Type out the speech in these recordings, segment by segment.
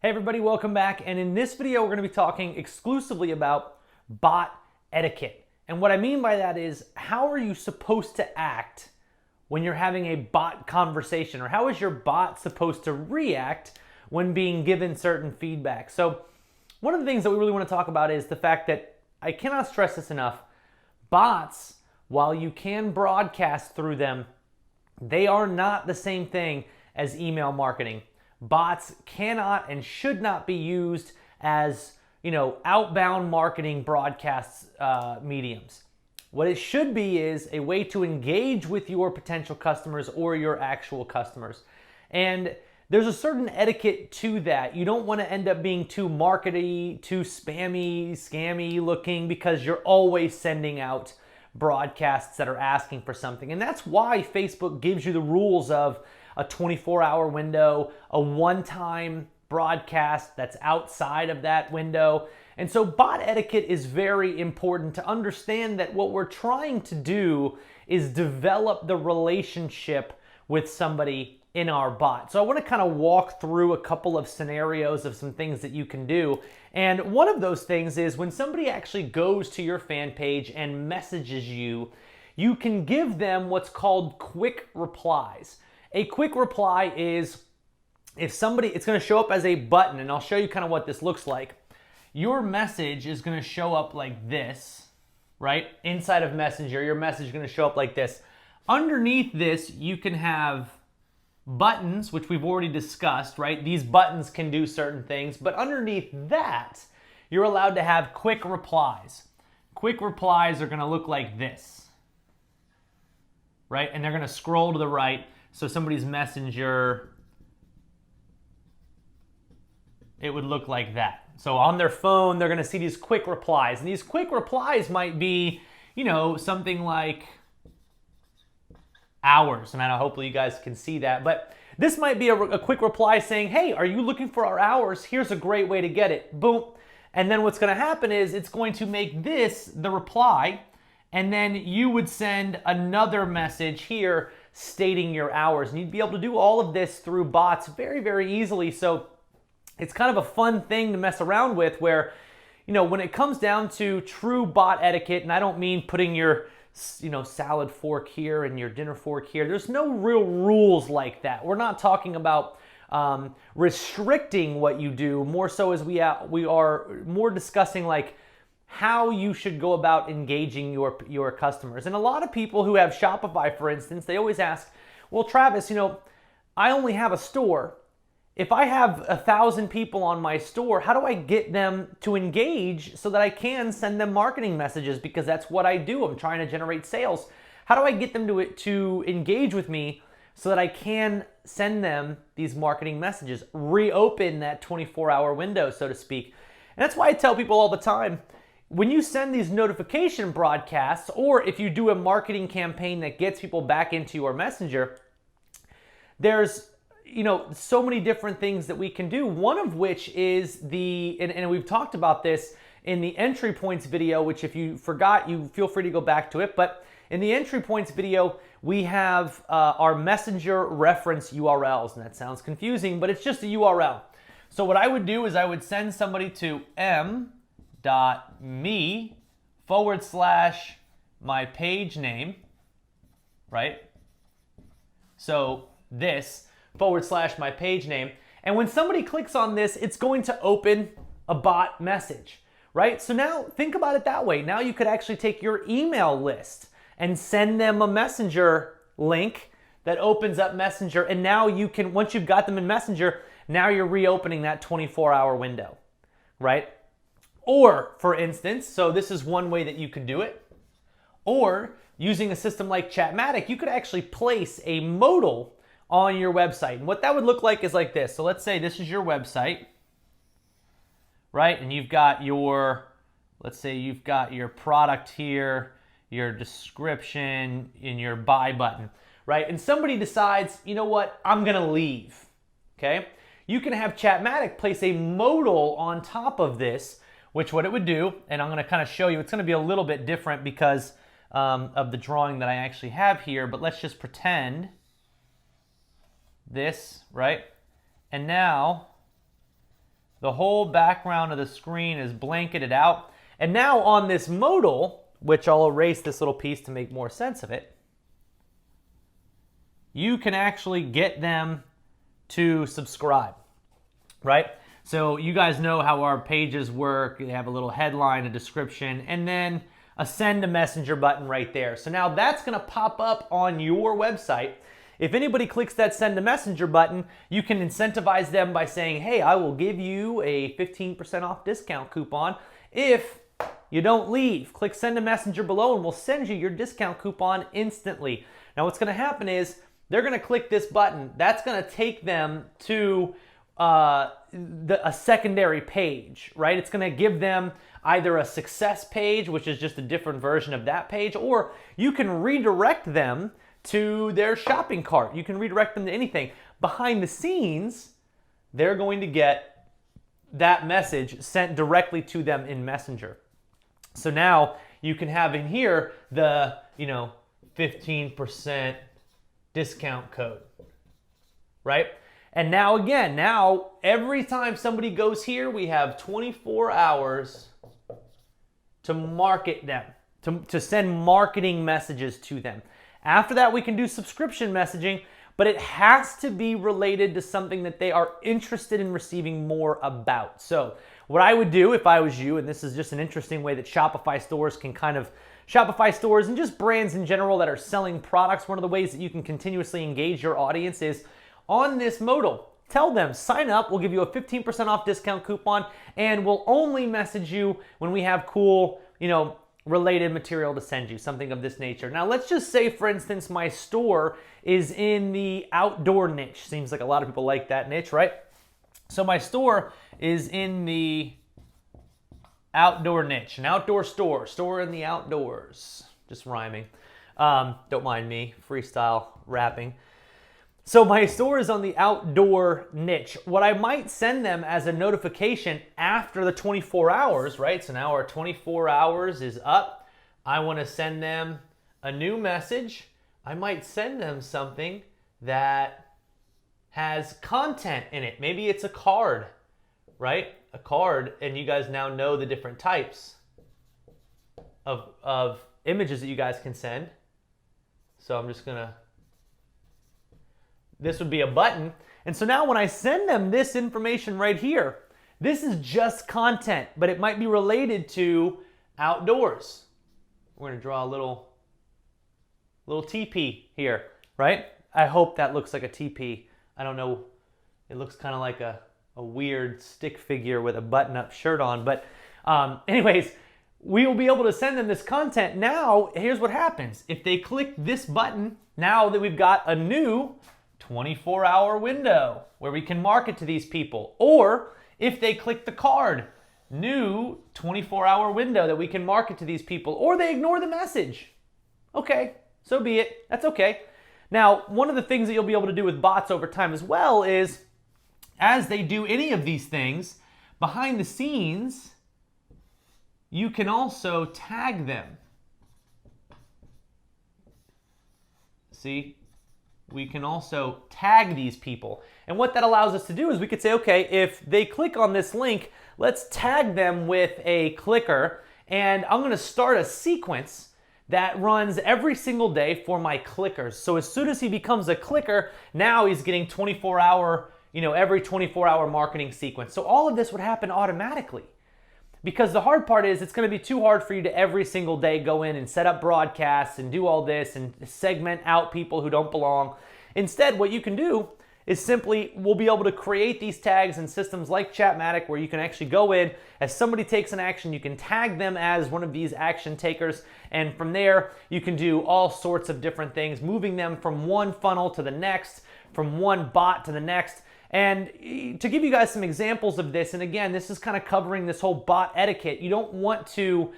Hey everybody, welcome back. And in this video, we're going to be talking exclusively about bot etiquette. And what I mean by that is, how are you supposed to act when you're having a bot conversation? Or how is your bot supposed to react when being given certain feedback? So one of the things that we really want to talk about is the fact that, I cannot stress this enough, bots, while you can broadcast through them, they are not the same thing as email marketing. Bots cannot and should not be used as, outbound marketing broadcast mediums. What it should be is a way to engage with your potential customers or your actual customers. And there's a certain etiquette to that. You don't want to end up being too markety, too spammy, scammy looking, because you're always sending out broadcasts that are asking for something. And that's why Facebook gives you the rules of a 24-hour window, a one-time broadcast that's outside of that window. And so bot etiquette is very important to understand that what we're trying to do is develop the relationship with somebody in our bot. So I want to kind of walk through a couple of scenarios of some things that you can do. And one of those things is when somebody actually goes to your fan page and messages you, you can give them what's called quick replies. A quick reply is if somebody, it's going to show up as a button, and I'll show you kind of what this looks like. Your message is going to show up like this, right? Inside of Messenger, your message is going to show up like this. Underneath this, you can have buttons, which we've already discussed, right? These buttons can do certain things, but underneath that, you're allowed to have quick replies. Quick replies are going to look like this, right? And they're going to scroll to the right. So somebody's messenger, it would look like that. So on their phone, they're going to see these quick replies. And these quick replies might be, something like hours. And hopefully you guys can see that. But this might be a quick reply saying, hey, are you looking for our hours? Here's a great way to get it. Boom. And then what's going to happen is it's going to make this the reply. And then you would send another message here stating your hours. And you'd be able to do all of this through bots very, very easily. So it's kind of a fun thing to mess around with where, when it comes down to true bot etiquette, and I don't mean putting your, salad fork here and your dinner fork here. There's no real rules like that. We're not talking about restricting what you do, more so as we are more discussing like how you should go about engaging your customers. And a lot of people who have Shopify, for instance, they always ask, well, Travis, I only have a store. If I have 1,000 people on my store, how do I get them to engage so that I can send them marketing messages? Because that's what I do. I'm trying to generate sales. How do I get them to engage with me so that I can send them these marketing messages? Reopen that 24-hour window, so to speak. And that's why I tell people all the time, when you send these notification broadcasts, or if you do a marketing campaign that gets people back into your messenger, there's so many different things that we can do. One of which is and we've talked about this in the entry points video, which if you forgot, you feel free to go back to it. But in the entry points video, we have our messenger reference URLs. And that sounds confusing, but it's just a URL. So what I would do is I would send somebody to m.me/my page name, right? So this /my page name. And when somebody clicks on this, it's going to open a bot message, right? So now think about it that way. Now you could actually take your email list and send them a messenger link that opens up Messenger. And now you can, once you've got them in Messenger, now you're reopening that 24-hour window, right? Or, for instance, so this is one way that you could do it. Or using a system like Chatmatic, you could actually place a modal on your website. And what that would look like is like this. So let's say this is your website, right? And you've got let's say you've got your product here, your description, and your buy button, right? And somebody decides, you know what, I'm gonna leave, okay? You can have Chatmatic place a modal on top of this, which what it would do, and I'm gonna kind of show you, it's gonna be a little bit different because of the drawing that I actually have here, but let's just pretend this, right? And now The whole background of the screen is blanketed out. And now on this modal, which I'll erase this little piece to make more sense of it, you can actually get them to subscribe, right? So you guys know how our pages work. They have a little headline, a description, and then a send a messenger button right there. So now that's gonna pop up on your website. If anybody clicks that send a messenger button, you can incentivize them by saying, hey, I will give you a 15% off discount coupon if you don't leave. Click send a messenger below and we'll send you your discount coupon instantly. Now what's gonna happen is they're gonna click this button. That's gonna take them to a secondary page, right? It's gonna give them either a success page, which is just a different version of that page, or you can redirect them to their shopping cart. You can redirect them to anything. Behind the scenes, they're going to get that message sent directly to them in Messenger. So now you can have in here the, 15% discount code, right? And now again, every time somebody goes here, we have 24 hours to market them, to send marketing messages to them. After that, we can do subscription messaging, but it has to be related to something that they are interested in receiving more about. So what I would do if I was you, and this is just an interesting way that Shopify stores and just brands in general that are selling products, one of the ways that you can continuously engage your audience is on this modal. Tell them, sign up, we'll give you a 15% off discount coupon, and we'll only message you when we have cool, related material to send you, something of this nature. Now let's just say, for instance, my store is in the outdoor niche. Seems like a lot of people like that niche, right? So my store is in the outdoor niche, an outdoor store in the outdoors. Just rhyming. Don't mind me, freestyle rapping. So my store is on the outdoor niche. What I might send them as a notification after the 24 hours, right? So now our 24 hours is up. I want to send them a new message. I might send them something that has content in it. Maybe it's a card, right? A card, and you guys now know the different types of images that you guys can send. So I'm just gonna, this would be a button. And so now when I send them this information right here, this is just content, but it might be related to outdoors. We're gonna draw a little teepee here, right? I hope that looks like a teepee. I don't know, it looks kind of like a weird stick figure with a button-up shirt on, but anyways, we will be able to send them this content. Now, here's what happens. If they click this button, now that we've got a new 24-hour window where we can market to these people. Or if they click the card, new 24-hour window that we can market to these people. Or they ignore the message. Okay, so be it. That's okay. Now, one of the things that you'll be able to do with bots over time as well is, as they do any of these things, behind the scenes, you can also tag them. See? We can also tag these people. And what that allows us to do is we could say, okay, if they click on this link, let's tag them with a clicker, and I'm gonna start a sequence that runs every single day for my clickers. So as soon as he becomes a clicker, now he's getting 24-hour, every 24-hour marketing sequence. So all of this would happen automatically. Because the hard part is it's going to be too hard for you to every single day go in and set up broadcasts and do all this and segment out people who don't belong. Instead, what you can do is simply, we'll be able to create these tags in systems like Chatmatic where you can actually go in, as somebody takes an action, you can tag them as one of these action takers, and from there, you can do all sorts of different things, moving them from one funnel to the next, from one bot to the next. And to give you guys some examples of this, and again, this is kind of covering this whole bot etiquette. You don't want to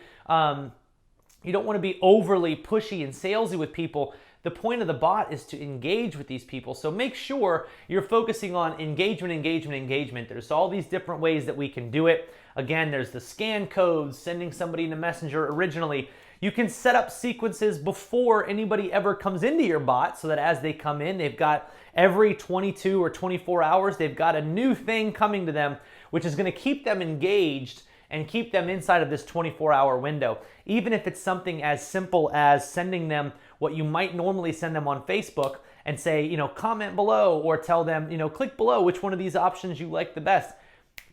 be overly pushy and salesy with people. The point of the bot is to engage with these people. So make sure you're focusing on engagement. There's all these different ways that we can do it. Again, there's the scan codes, sending somebody in the messenger originally. You can set up sequences before anybody ever comes into your bot so that as they come in, they've got every 22 or 24 hours, they've got a new thing coming to them, which is going to keep them engaged and keep them inside of this 24-hour window. Even if it's something as simple as sending them what you might normally send them on Facebook and say, you know, comment below, or tell them, you know, click below which one of these options you like the best.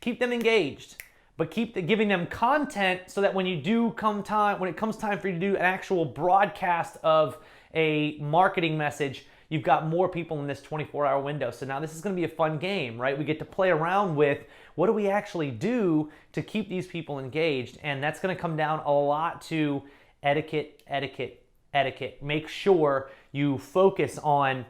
Keep them engaged, but keep giving them content so that when it comes time for you to do an actual broadcast of a marketing message, you've got more people in this 24-hour window. So now this is going to be a fun game, right? We get to play around with what do we actually do to keep these people engaged, and that's going to come down a lot to etiquette. Make sure you focus on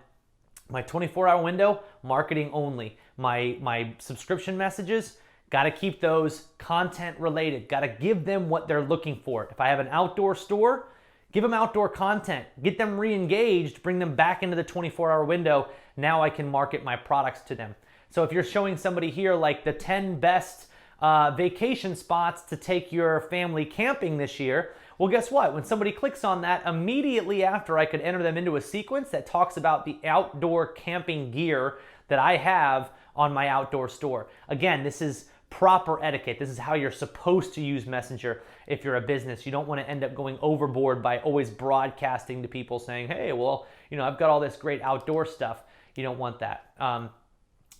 my 24-hour window, marketing only. My subscription messages, got to keep those content related. Got to give them what they're looking for. If I have an outdoor store, give them outdoor content. Get them re-engaged, bring them back into the 24-hour window. Now I can market my products to them. So if you're showing somebody here like the 10 best vacation spots to take your family camping this year, well, guess what? When somebody clicks on that, immediately after I could enter them into a sequence that talks about the outdoor camping gear that I have on my outdoor store. Again, this is proper etiquette. This is how you're supposed to use Messenger if you're a business. You don't want to end up going overboard by always broadcasting to people saying, hey, well, you know, I've got all this great outdoor stuff. You don't want that.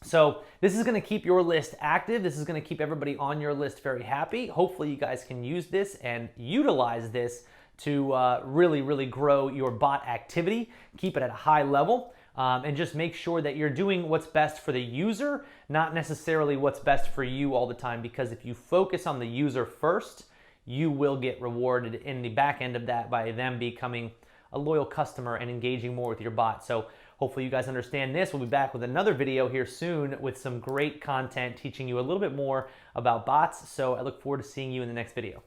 So this is going to keep your list active. This is going to keep everybody on your list very happy. Hopefully you guys can use this and utilize this to really, really grow your bot activity, keep it at a high level, and just make sure that you're doing what's best for the user, not necessarily what's best for you all the time, because if you focus on the user first, you will get rewarded in the back end of that by them becoming a loyal customer and engaging more with your bot. So hopefully you guys understand this. We'll be back with another video here soon with some great content teaching you a little bit more about bots. So I look forward to seeing you in the next video.